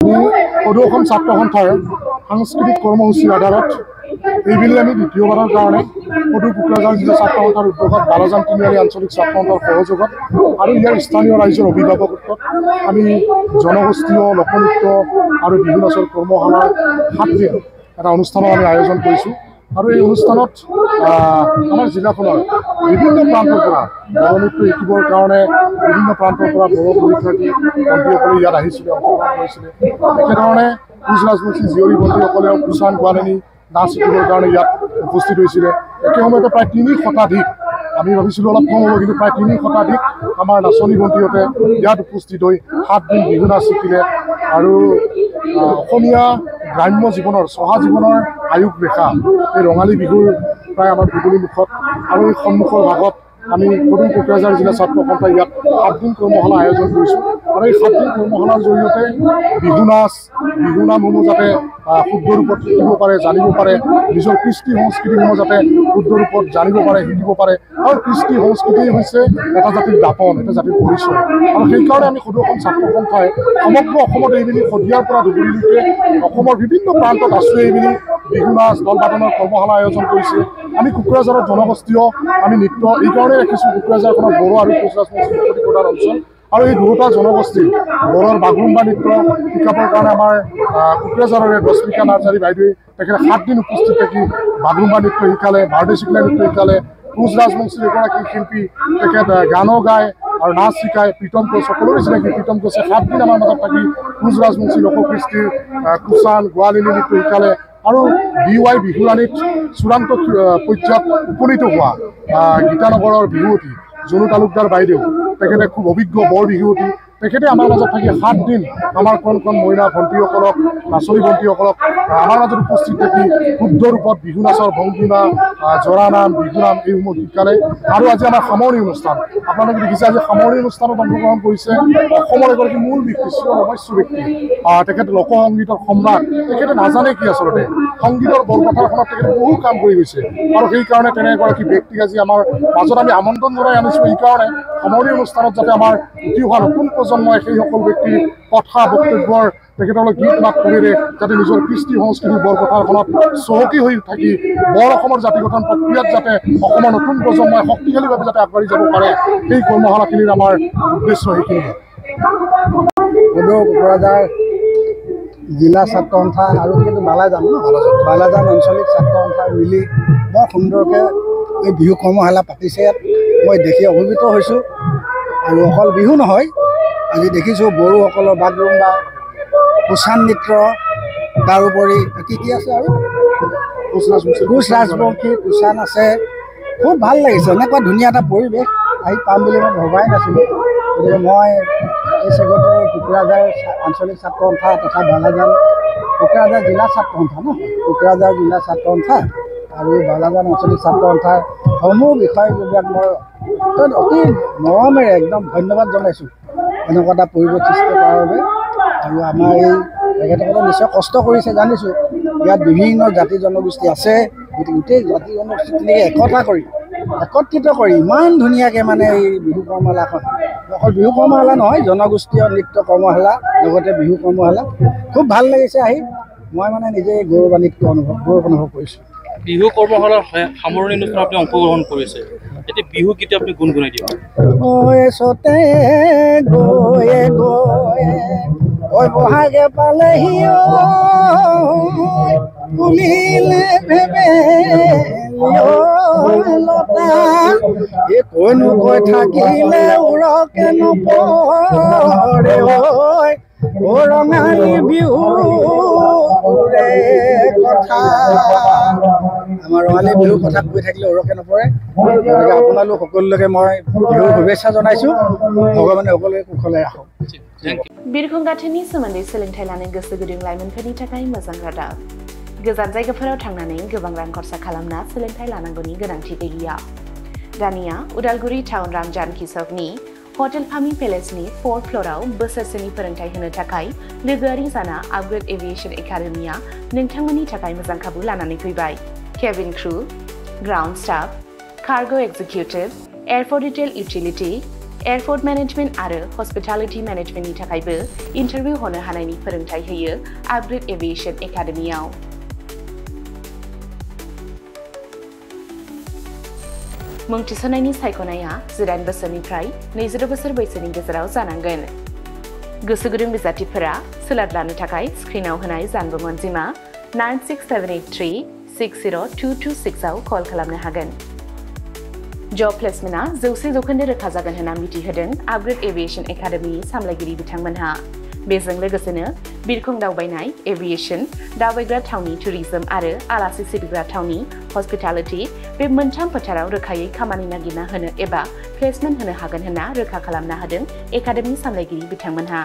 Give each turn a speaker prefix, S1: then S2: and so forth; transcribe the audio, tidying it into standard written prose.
S1: সদৌ অসম ছাত্ৰ সন্থাৰ সাংস্কৃতিক কৰ্মসূচীৰ আধাৰত এইবেলি আমি দ্বিতীয়বাৰৰ কাৰণে সদৌ কোকৰাঝাৰ জিলা ছাত্ৰ সন্থাৰ উদ্যোগত বালাজান তিনিআলি আঞ্চলিক ছাত্ৰ সন্থাৰ সহযোগত আৰু ইয়াৰ স্থানীয় ৰাইজৰ অভিভাৱকত্বত আমি জনগোষ্ঠীয় লোকনৃত্য আৰু বিহু নাচৰ কৰ্মশালাৰ 7 দিন এটা অনুষ্ঠানৰ আমি আয়োজন কৰিছোঁ। আৰু এই অনুষ্ঠানত আমাৰ জিলাখনৰ বিভিন্ন প্ৰান্তৰ পৰা বড়নৃত্য শিকিবৰ কাৰণে বিভিন্ন প্ৰান্তৰ পৰা বড়ো পৰীক্ষাৰ্থী ভণ্টিসকলে ইয়াত আহিছিলে, অংশগ্ৰহণ কৰিছিলে। একেধৰণে কোচ ৰাজবংশী জীয়ৰী ভণ্টিসকলেও কুচান গোৱালিনী নাচ শিকিবৰ কাৰণে ইয়াত উপস্থিত হৈছিলে। একে সময়তে প্ৰায় 3 শতাধিক, আমি ভাবিছিলোঁ অলপ কম হ'ব, কিন্তু প্ৰায় 3 শতাধিক আমাৰ নাচনী ভণ্টিহঁতে ইয়াত উপস্থিত হৈ 7 দিন বিহু নাচ শিকিলে। আৰু অসমীয়া গ্ৰাম্য জীৱনৰ চহা জীৱনৰ আয়ুস ৰেখা এই ৰঙালী বিহুৰ প্ৰায় আমাৰ পদূলি মুখত আৰু এই সন্মুখৰ ভাগত আমি সদৌ কোকৰাঝাৰ জিলা ছাত্ৰ সন্থাই ইয়াত 7 দিন কৰ্মশালা আয়োজন কৰিছোঁ। আৰু এই 7 দিন কৰ্মশালাৰ জৰিয়তে বিহু নামসমূহ যাতে শুদ্ধ ৰূপত শিকিব পাৰে, জানিব পাৰে, নিজৰ কৃষ্টি সংস্কৃতিসমূহ যাতে শুদ্ধ ৰূপত জানিব পাৰে, শিকিব পাৰে। আৰু কৃষ্টি সংস্কৃতি হৈছে এটা জাতিৰ দাপন, এটা জাতিৰ পৰিচয়। আৰু সেইকাৰণে আমি সদৌ অসম ছাত্ৰ সন্থাই সমগ্ৰ অসমত এইবেলি শদিয়াৰ পৰা ধুবুৰীলৈকে অসমৰ বিভিন্ন প্ৰান্তত আছোঁ এইবেলি বিহু নাচ দল বাদনৰ কৰ্মশালা আয়োজন কৰিছে। আমি কোকৰাঝাৰৰ জনগোষ্ঠীয় আমি নৃত্য এইকাৰণে ৰাখিছোঁ, কোকৰাঝাৰখনৰ বড়ো আৰু কোচ ৰাজবংশী প্ৰধান অঞ্চল। আৰু এই দুয়োটা জনগোষ্ঠীৰ বড়োৰ বাগৰুম্বা নৃত্য শিকাবৰ কাৰণে আমাৰ কোকৰাঝাৰৰে ৰশ্মিকা নাৰ্জাৰী বাইদেৱে তেখেতে 7 দিন উপস্থিত থাকি বাগৰুম্বা নৃত্য শিকালে, বাৰদৈ চিকলা নৃত্য শিকালে। কোচ ৰাজবংশীৰ এগৰাকী শিল্পী, তেখেত গানো গায় আৰু নাচ শিকায়। প্ৰীতম কোচ সকলোৰে চিনাকি প্ৰীতম কোচে 7 দিন আমাৰ মাজত থাকি কোচ ৰাজবংশী লোককৃষ্টিৰ কুচান গোৱালিনী নৃত্য শিকালে। আৰু DY বিহুৰাণীত চূড়ান্ত পৰ্যায়ত উপনীত হোৱা গীতানগৰৰ বিহুৱতী জনু তালুকদাৰ বাইদেউ, তেখেতে খুব অভিজ্ঞ বৰ বিহুৱতী, তেখেতে আমাৰ মাজত থাকি 7 দিন আমাৰ কণ মহিলা ভণ্টিসকলক, নাচনী ভণ্টিসকলক আমাৰ মাজত উপস্থিত থাকি শুদ্ধ ৰূপত বিহু নাচৰ ভংগীমা, জৰা নাম, বিহু নাম এইসমূহ শিকালে। আৰু আজি আমাৰ সামৰণি অনুষ্ঠান, আপোনালোকে দেখিছে আজি সামৰণি অনুষ্ঠানত অংশগ্ৰহণ কৰিছে অসমৰ এগৰাকী মূল ব্যক্তি, ৰহস্য ব্যক্তি, তেখেত লোকসংগীতৰ সম্ৰাট। তেখেতে নাজানে কি আচলতে সংগীতৰ বৰপথাৰখনত তেখেতে বহু কাম কৰি গৈছে। আৰু সেইকাৰণে তেনে এগৰাকী ব্যক্তিক আজি আমাৰ মাজত আমি আমন্ত্ৰণ জনাই আনিছোঁ। এইকাৰণে সামৰণি অনুষ্ঠানত যাতে আমাৰ উঠি অহা নতুন প্ৰজন্মই সেই সকল ব্যক্তিৰ কথা বক্তব্যৰ তেখেতলৈ গীত মাত সুৰেৰে যাতে নিজৰ কৃষ্টি সংস্কৃতিৰ বৰপথাৰখনত চহকী হৈ থাকি বৰ অসমৰ জাতি গঠন প্ৰক্ৰিয়াত যাতে অসমৰ নতুন প্ৰজন্মই শক্তিশালীভাৱে যাতে আগবাঢ়ি যাব পাৰে, সেই কৰ্মশালাখিনিৰ আমাৰ উদ্দেশ্য সেইখিনিয়ে।
S2: সদৌ কোকৰাঝাৰ জিলা ছাত্ৰ সন্থা আৰু কিন্তু বালাজান আঞ্চলিক ছাত্ৰ সন্থাই মিলি বৰ সুন্দৰকৈ এই বিহু কৰ্মশালা পাতিছে। মই দেখি অভিভূত হৈছোঁ। আৰু অকল বিহু নহয়, আজি দেখিছোঁ বড়োসকলৰ বাগৰুম্বা, কুচান নৃত্য, তাৰোপৰি কি আছে আৰু কোচ ৰাজবংশী কুচান আছে। খুব ভাল লাগিছে। এনেকুৱা ধুনীয়া এটা পৰিৱেশ আহি পাম বুলি মই ভবাই নাছিলোঁ। গতিকে মই এই চেগতে কোকৰাঝাৰ আঞ্চলিক ছাত্ৰ সন্থা তথা বালাজান কোকৰাঝাৰ জিলা ছাত্ৰ সন্থা কোকৰাঝাৰ জিলা ছাত্ৰ সন্থা আৰু বালাজান আঞ্চলিক ছাত্ৰ সন্থাৰ সমূহ বিষয়বিলাক মই অতি মৰমেৰে একদম ধন্যবাদ জনাইছোঁ এনেকুৱা এটা পৰিৱেশ সৃষ্টি কৰাৰ বাবে। আৰু আমাৰ এই তেখেতসকলে নিশ্চয় কষ্ট কৰিছে জানিছোঁ। ইয়াত বিভিন্ন জাতি জনগোষ্ঠী আছে, গোটেই জাতি জনগোষ্ঠীখিনিকে একত্ৰিত কৰি ইমান ধুনীয়াকৈ মানে এই বিহু কৰ্মশালাখন, অকল বিহু কৰ্মশালা নহয়, জনগোষ্ঠীয় নৃত্য কৰ্মশালা লগতে বিহু কৰ্মশালা খুব ভাল লাগিছে আহি। মই মানে নিজে গৌৰৱান্বিত অনুভৱ কৰিছোঁ।
S3: বিহু কৰ্মশালাৰ সামৰণি অনুষ্ঠানত আপুনি অংশগ্ৰহণ কৰিছে, এতিয়া বিহু গীত আপুনি গুণগুণাই দিব।
S2: চতে গয়ে গয়ে বহাগে পালেহি তুলিলে ভেবে লতা, এই কৈনো কৈ থাকিলে উৰকে নপৰে ঐ ৰঙালী বিহু কথা। আমাৰ ৰঙালী বিহুৰ কথা কৈ থাকিলে উৰকে নপৰে। গতিকে আপোনালোক সকলোলৈকে মই বিহুৰ শুভেচ্ছা জনাইছোঁ। ভগৱানে সকলোকে কুশলে ৰাখক।
S4: बिरखं गाथोननि सोमोन्दै सोलोंथाइ लानो गोसो गुदुं लाइमोनफोरनि थाखाय मोजां रादाब। गोजान जायगाफोराव थांनानै गोबां रां खरसा खालामना सोलोंथाइ लानांगौनि गोनांथि गैलिया। दानिया उदालगुरि टाउन रामजानकि सकनि हटेल फामी पेलेसनि 4th फ्ल'राव बोसोरसेनि फोरोंथाइ होनो थाखाय लोगोआरि जाना आपग्रेड एभिएशन एकाडेमिया नोंथांमोननि थाखाय मोजां खाबु लानानै फैबाय। Cabin crew, ground staff, cargo executive, airport detail utility, airport management आरो हस्पिटालिटी मेनेजमेंटनि थाखायबो इन्टारभिउ होनो हानायनि फोरोंथाय होयो आपग्रेड एभिएशन एकाडेमियाव। मुं थिसननायनि सायख'नाया 18 बोसोरनिफ्राय 22 बोसोर बैसोनि गेजेराव जानांगोन। गोसो गुदुं बिजाथिफोरा सोलाद लानो थाखाय स्क्रिनाव होनाय जानबुं अनजिमा 96783602226 आव कल खालामनो हागोन। जब प्लेसमेन्टआ 100% रोखा जागोन होनना मिथिहोदों आपग्रेड एभिएशन एकाडेमिनि सामलायगिरि बिथांमोनहा। बेजों लोगोसेनो बिरखं दावबायनाय, एभिएशन, दावबायग्रा थावनि टुरिज्म आरो आलासि सिबिग्रा थावनि हस्पिटालिटी बे मोनथाम फोथाराव रोखायै खामानि नागिरना होनो एबा प्लेसमेन्ट होनो हागोन होनना रोखा खालामना होदों एकाडेमि सामलायगिरि बिथांमोनहा।